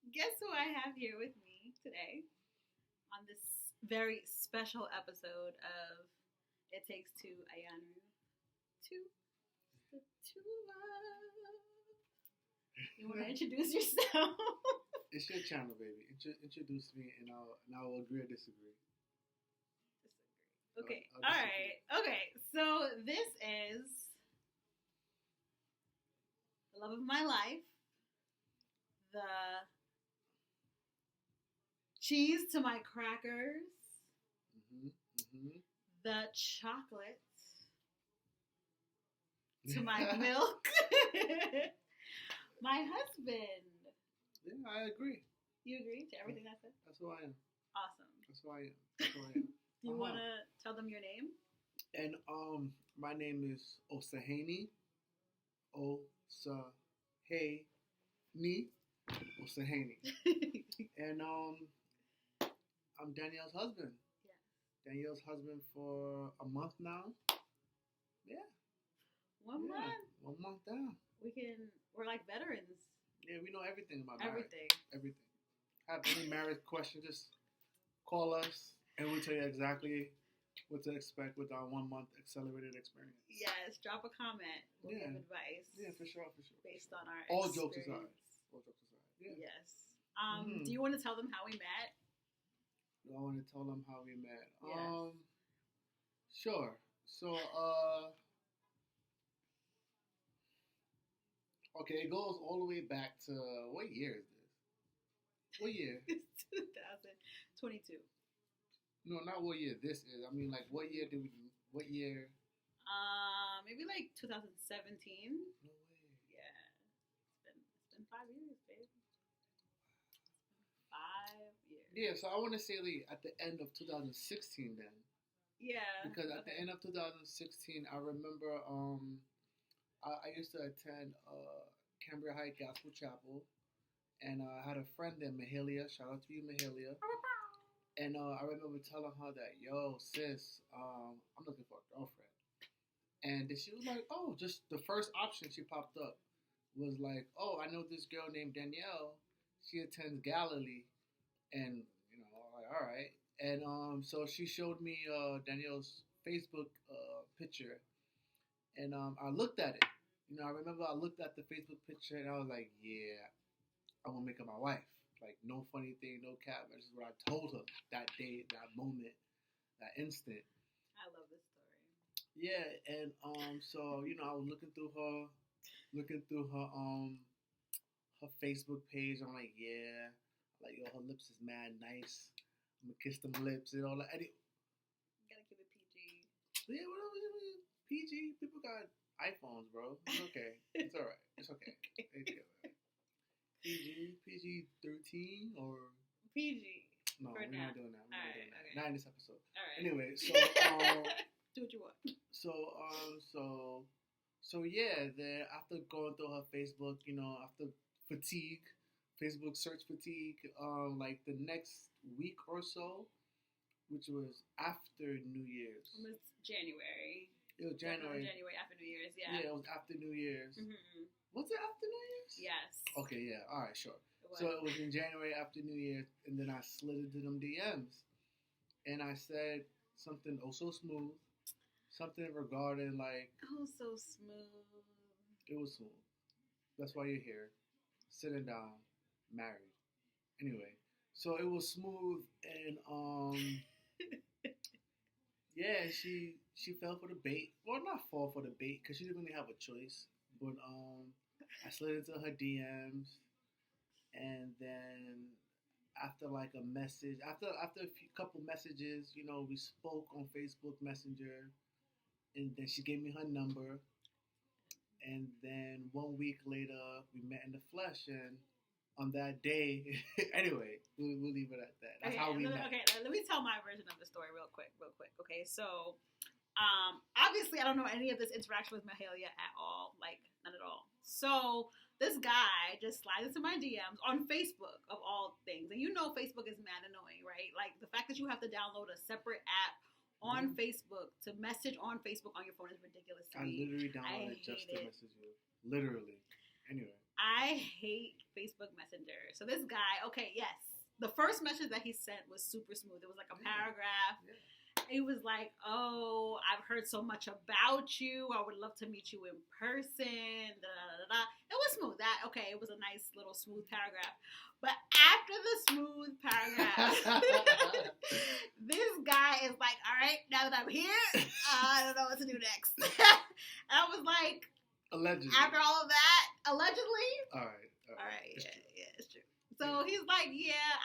Guess who I have here with me today on this very special episode of It Takes Two, Ayanru. Two, the two love. You want to introduce yourself? It's your channel, baby. Introduce me, and I'll agree or disagree. Okay. I'll All disagree. right. Okay. So this is the love of my life, the cheese to my crackers, the chocolate to my milk, my husband. Yeah, I agree. You agree to everything I said? That's who I am. Awesome. That's who I am. That's who I am. Do you want to tell them your name? And my name is Osahani. Osahani. And I'm Danielle's husband. Yeah. Danielle's husband for a month now. Yeah. 1 month. 1 month down. We're like veterans. Yeah, we know everything about marriage. Everything. Have any marriage questions, just call us and we'll tell you exactly what to expect with our 1 month accelerated experience. Yes, drop a comment. We'll give advice. Yeah, for sure. Based on our All experience. jokes aside. Yeah. Yes. Do you want to tell them how we met? I want to tell them how we met. Yes. Sure. So, okay, it goes all the way back to, what year is this? What year? It's 2022. No, not what year this is. I mean, like, what year? Maybe like 2017. No way. Yeah. It's been 5 years, babe. 5 years. Yeah, so I want to say like at the end of 2016 then. Yeah. Because at the end of 2016, I remember I used to attend Cambria Heights Gospel Chapel, and I had a friend there, Mahalia. Shout out to you, Mahalia. And I remember telling her that, yo, sis, I'm looking for a girlfriend. And then she was like, oh, just the first option she popped up was like, oh, I know this girl named Danielle. She attends Galilee. And, you know, I'm like, all right. And so she showed me Danielle's Facebook picture. And I looked at it. You know, I remember I looked at the Facebook picture and I was like, yeah, I'm going to make her my wife. Like, no funny thing, no cap. This is what I told her that day, that moment, that instant. I love this story. Yeah, and so you know, I was looking through her her Facebook page. I'm like, yeah, like yo, her lips is mad nice. I'm gonna kiss them lips and all that. You gotta keep it PG. Yeah, whatever. PG. People got iPhones, bro. It's okay. It's all right. It's okay. PG 13 or PG. no? We're not doing that. Okay. Not in this episode. All right. Anyway, so do what you want. So yeah. Then after going through her Facebook, you know, after Facebook search fatigue, like the next week or so, which was after New Year's. Almost January. It was January. January after New Year's. Yeah. Yeah, it was after New Year's. Mm-hmm. Was it after New Year's? Yes. Okay, yeah. All right, sure. So it was in January after New Year's, and then I slid into them DMs, and I said something oh so smooth, something regarding like. Oh, so smooth. It was smooth. That's why you're here, sitting down, married. Anyway, so it was smooth, and yeah, she fell for the bait. Well, not fall for the bait because she didn't really have a choice, but I slid into her DMs, and then after like a message, after a couple messages, you know, we spoke on Facebook Messenger, and then she gave me her number, and then 1 week later we met in the flesh, and on that day, anyway, we'll leave it at that. That's how we met. Okay, let me tell my version of the story real quick. Okay, so obviously I don't know any of this interaction with Mahalia at all, like none at all. So this guy just slides into my DMs on Facebook of all things, and you know Facebook is mad annoying, right? Like the fact that you have to download a separate app on Facebook to message on Facebook on your phone is ridiculous to me. I literally downloaded it just to message you. Literally. Anyway. I hate Facebook Messenger. So this guy, okay, yes. The first message that he sent was super smooth. It was like a paragraph. Yeah. It was like, oh, I've heard so much about you. I would love to meet you in person. Da, da, da, da. It was smooth. That okay, it was a nice little smooth paragraph. But after the smooth paragraph, this guy is like, all right, now that I'm here, I don't know what to do next. And I was like, allegedly. After all of that, allegedly. All right. Yeah, it's true. So he's like, yeah,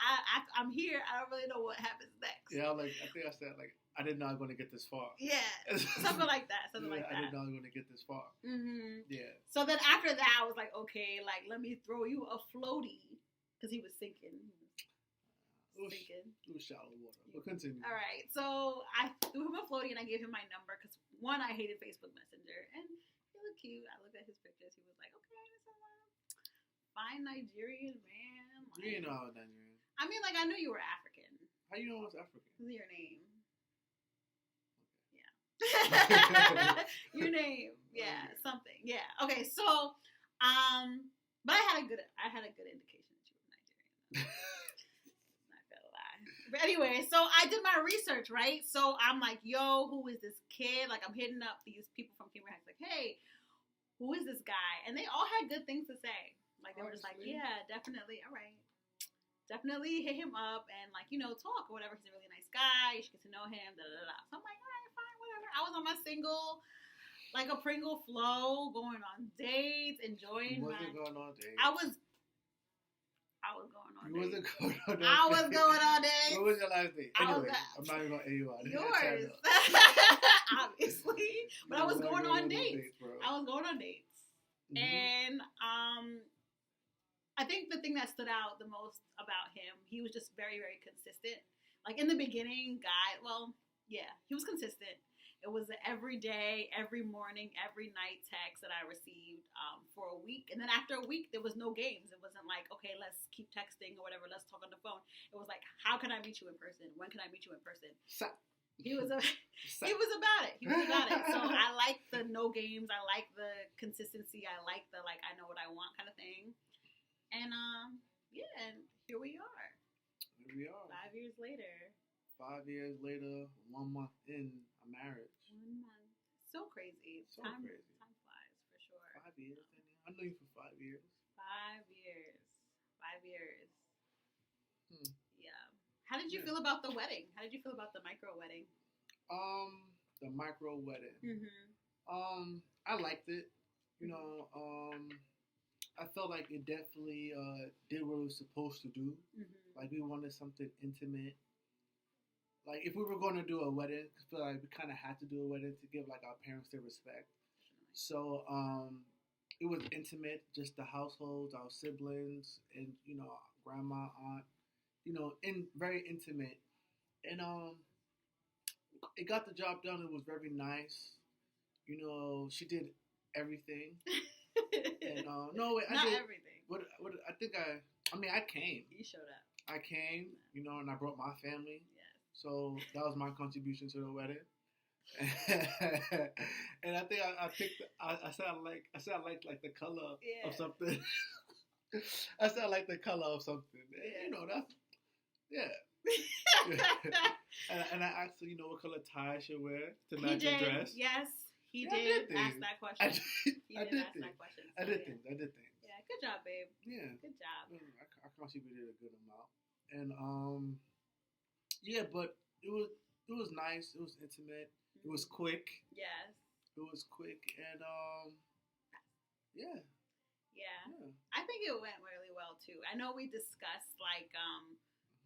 I'm here. I don't really know what happens next. Yeah, I think I said, like, I didn't know I was going to get this far. Yeah, something like that. Something like that. I didn't know I was going to get this far. Mm-hmm. Yeah. So then after that, I was like, okay, like, let me throw you a floaty. Because he was sinking. It was shallow water. But continue. All right. So I threw him a floaty and I gave him my number. Because, one, I hated Facebook Messenger. And he looked cute. I looked at his pictures. He was like, okay, this is a fine Nigerian man. Like, you know I was Nigerian. I mean, like, I knew you were African. How you know I was African? Because of your name. Your name, yeah, something, yeah. Okay, so, but I had a good indication that you were Nigerian. Not gonna lie. But anyway, so I did my research, right? So I'm like, yo, who is this kid? Like, I'm hitting up these people from Cambridge Heights, like, hey, who is this guy? And they all had good things to say. Like, they were just like, yeah, definitely, all right. Definitely hit him up and, like, you know, talk or whatever. He's a really nice guy. You should get to know him, da da da. So I'm like, all right, fine, whatever. I was on my single, like a Pringle flow, going on dates, enjoying going on dates. I was going on you dates. Wasn't going on dates. I was going on dates. What was your last date? Anyway, I'm not even going to air you out. Yours. Obviously. But I was going on dates. I was going on dates. Mm-hmm. And, I think the thing that stood out the most about him, he was just very, very consistent. Like, in the beginning, he was consistent. It was an every day, every morning, every night text that I received for a week. And then after a week, there was no games. It wasn't like, okay, let's keep texting or whatever. Let's talk on the phone. It was like, how can I meet you in person? When can I meet you in person? He was about it. He was about it. So I like the no games. I like the consistency. I like the, like, I know what I want kind of thing. And, and here we are. 5 years later. 5 years later, 1 month in a marriage. 1 month. So crazy. Time flies, for sure. 5 years. I know you for 5 years. 5 years. 5 years. Yeah. How did you feel about the wedding? How did you feel about the micro wedding? The micro wedding. Mm-hmm. I liked it. You know, I felt like it definitely did what it was supposed to do. Mm-hmm. Like, we wanted something intimate. Like, if we were going to do a wedding, I feel like we kind of had to do a wedding to give, like, our parents their respect. So, it was intimate, just the households, our siblings, and, you know, grandma, aunt, you know, very intimate. And it got the job done. It was very nice. You know, she did everything. And no, wait, not everything. What I came. You showed up. I came, you know, and I brought my family. Yes. So that was my contribution to the wedding. And I think I picked. I said I liked like the color of something. I said I like the color of something. Yeah. You know, that's and I asked her, you know, what color tie I should wear to match the dress. Yes. He did ask that question. I did things. Yeah, good job, babe. Yeah. Good job. I contributed a good amount. And but it was nice. It was intimate. It was quick. Yes. It was quick and Yeah. I think it went really well too. I know we discussed like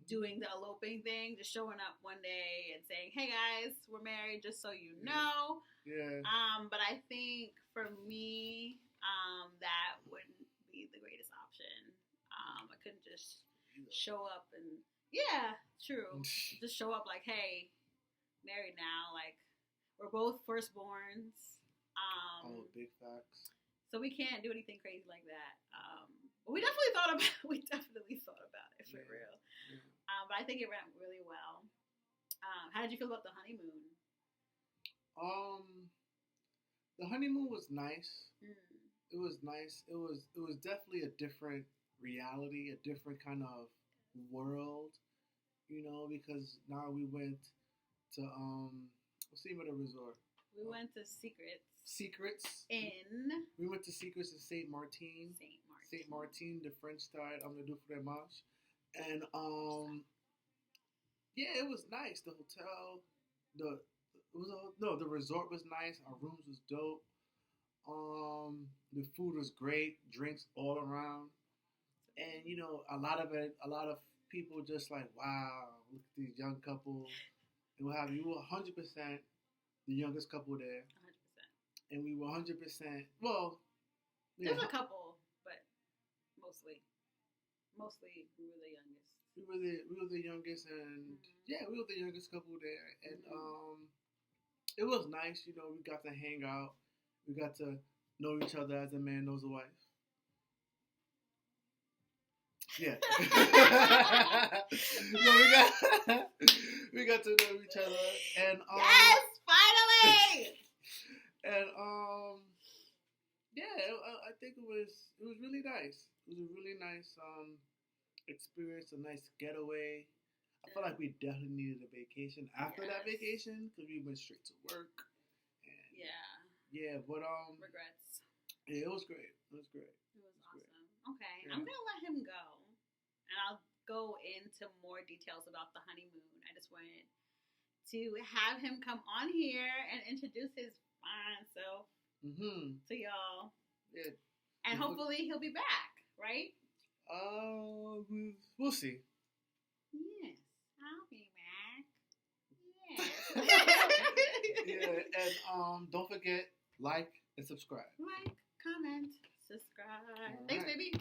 doing the eloping thing, just showing up one day and saying, "Hey guys, we're married," just so you know. Yeah. But I think for me, that wouldn't be the greatest option. I couldn't just show up and true. Just show up like, "Hey, married now." Like, we're both firstborns. Big facts. So we can't do anything crazy like that. But we definitely thought about it for real. Yeah. But I think it went really well. How did you feel about the honeymoon? The honeymoon was nice. It was nice. It was definitely a different reality, a different kind of world, because now we went to what's the name of the resort? We went to Secrets Secrets. in We went to Secrets in Saint Martin. Saint Martin. Saint Martin, the French style, on the du fromage, and yeah, it was nice. The hotel, the resort was nice. Our rooms was dope. The food was great. Drinks all around, and a lot of people just like, wow, look at these young couple. And what have you? We were 100% the youngest couple there, 100%. and we were 100%. Well, yeah, There's a couple, but mostly we were the youngest. we were the youngest, and yeah, we were the youngest couple there, and it was nice. We got to hang out. We got to know each other as a man knows a wife. Yeah. So we got to know each other, and yes, finally. and yeah, I think it was really nice. It was a really nice experience, a nice getaway. I felt like we definitely needed a vacation after that vacation because we went straight to work. And yeah, but regrets. Yeah, it was great. It was great. It was awesome. Okay, yeah. I'm gonna let him go, and I'll go into more details about the honeymoon. I just wanted to have him come on here and introduce his fine self to y'all. Yeah, and hopefully he'll be back, right? We'll see. Yes, I'll be back. Yes. Yeah, and don't forget, like and subscribe. Like, comment, subscribe. All Thanks, right. Baby.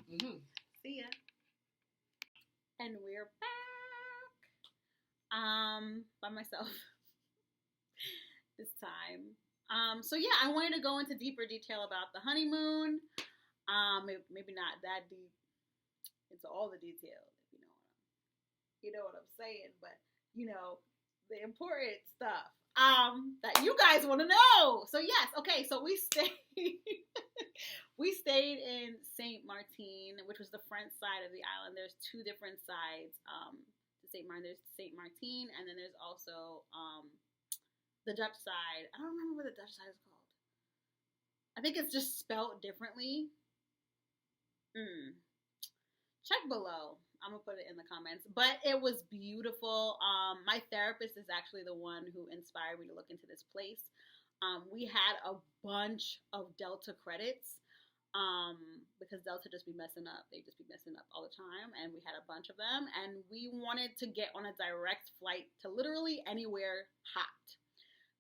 See ya. And we're back. By myself this time. So yeah, I wanted to go into deeper detail about the honeymoon. Maybe not that deep into all the details, if you know what I'm saying, but the important stuff that you guys want to know. So yes, okay, so we stayed in Saint Martin, which was the French side of the island. There's two different sides to Saint Martin. There's Saint Martin, and then there's also the Dutch side. I don't remember what the Dutch side is called. I think it's just spelled differently. Check below. I'm going to put it in the comments. But it was beautiful. My therapist is actually the one who inspired me to look into this place. We had a bunch of Delta credits because Delta just be messing up. They just be messing up all the time. And we had a bunch of them. And we wanted to get on a direct flight to literally anywhere hot.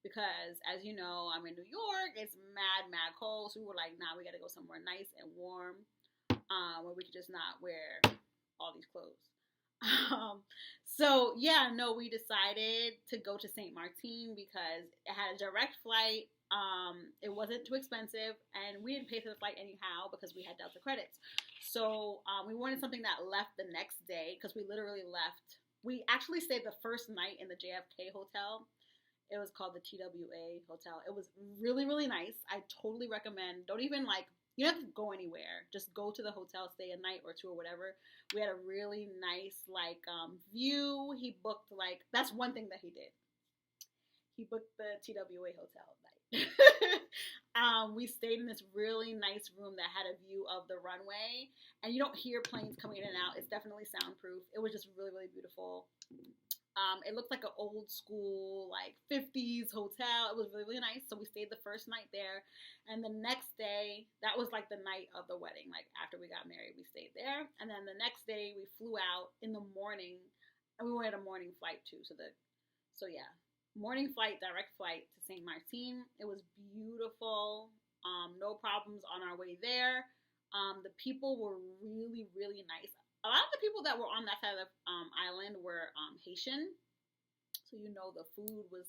Because, as you know, I'm in New York. It's mad cold. So we were like, nah, we got to go somewhere nice and warm where we could just not wear all these clothes. So, yeah, no, we decided to go to Saint Martin because it had a direct flight. It wasn't too expensive, and we didn't pay for the flight anyhow because we had Delta credits. So we wanted something that left the next day because we literally left. We actually stayed the first night in the JFK hotel. It was called the TWA hotel. It was really, really nice. I totally recommend. Don't even you don't have to go anywhere. Just go to the hotel, stay a night or two or whatever. We had a really nice view. He booked that's one thing that he did. He booked the TWA hotel night. We stayed in this really nice room that had a view of the runway, and you don't hear planes coming in and out. It's definitely soundproof. It was just really, really beautiful. It looked like an old school, 50s hotel. It was really, really nice. So we stayed the first night there. And the next day, that was the night of the wedding. After we got married, we stayed there. And then the next day, we flew out in the morning. And we wanted a morning flight, too. So yeah, morning flight, direct flight to Saint Martin. It was beautiful. No problems on our way there. The people were really, really nice. A lot of the people that were on that side of the island were Haitian. So, the food was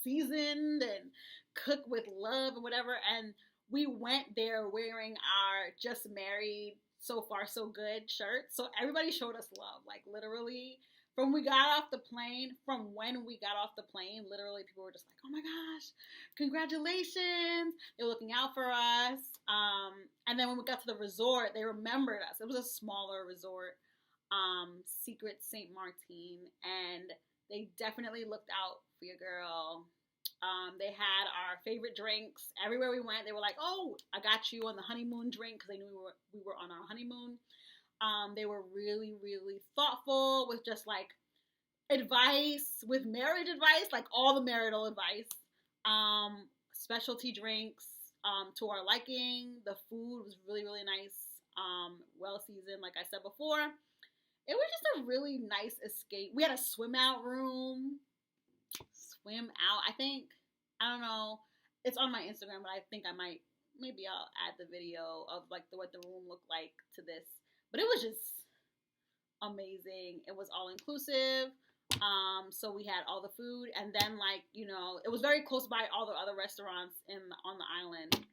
seasoned and cooked with love and whatever. And we went there wearing our just married, so far so good shirt. So everybody showed us love. Literally from we got off the plane, from when we got off the plane, literally people were just like, oh my gosh, congratulations. They were looking out for us. And then when we got to the resort, they remembered us. It was a smaller resort, Secret St. Martin, and they definitely looked out for your girl. They had our favorite drinks. Everywhere we went, they were like, oh, I got you on the honeymoon drink, because they knew we were on our honeymoon. They were really, really thoughtful with just like advice, with marriage advice, like all the marital advice. Specialty drinks to our liking. The food was really, really nice. Well seasoned, like I said before. It was just a really nice escape. We had a swim out room. Swim out. I don't know. It's on my Instagram, but I think maybe I'll add the video of like what the room looked like to this. But it was just amazing. It was all inclusive. So we had all the food, and then like, you know, it was very close by all the other restaurants on the island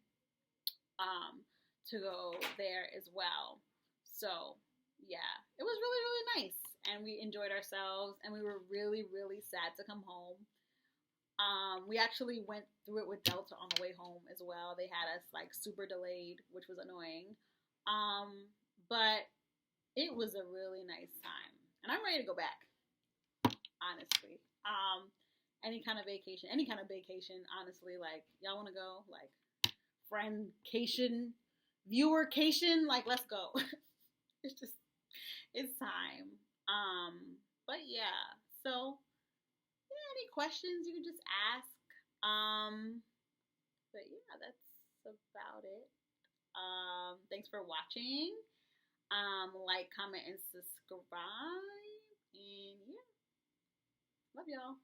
to go there as well. So yeah, it was really, really nice, and we enjoyed ourselves, and we were really, really sad to come home. We actually went through it with Delta on the way home as well. They had us like super delayed, which was annoying. But it was a really nice time, and I'm ready to go back, honestly. Any kind of vacation, honestly, like, y'all want to go, like, friendcation, viewercation, like, let's go. It's time. But yeah, so, yeah, any questions you can just ask. But yeah, that's about it. Thanks for watching. Like, comment, and subscribe. And yeah, love y'all.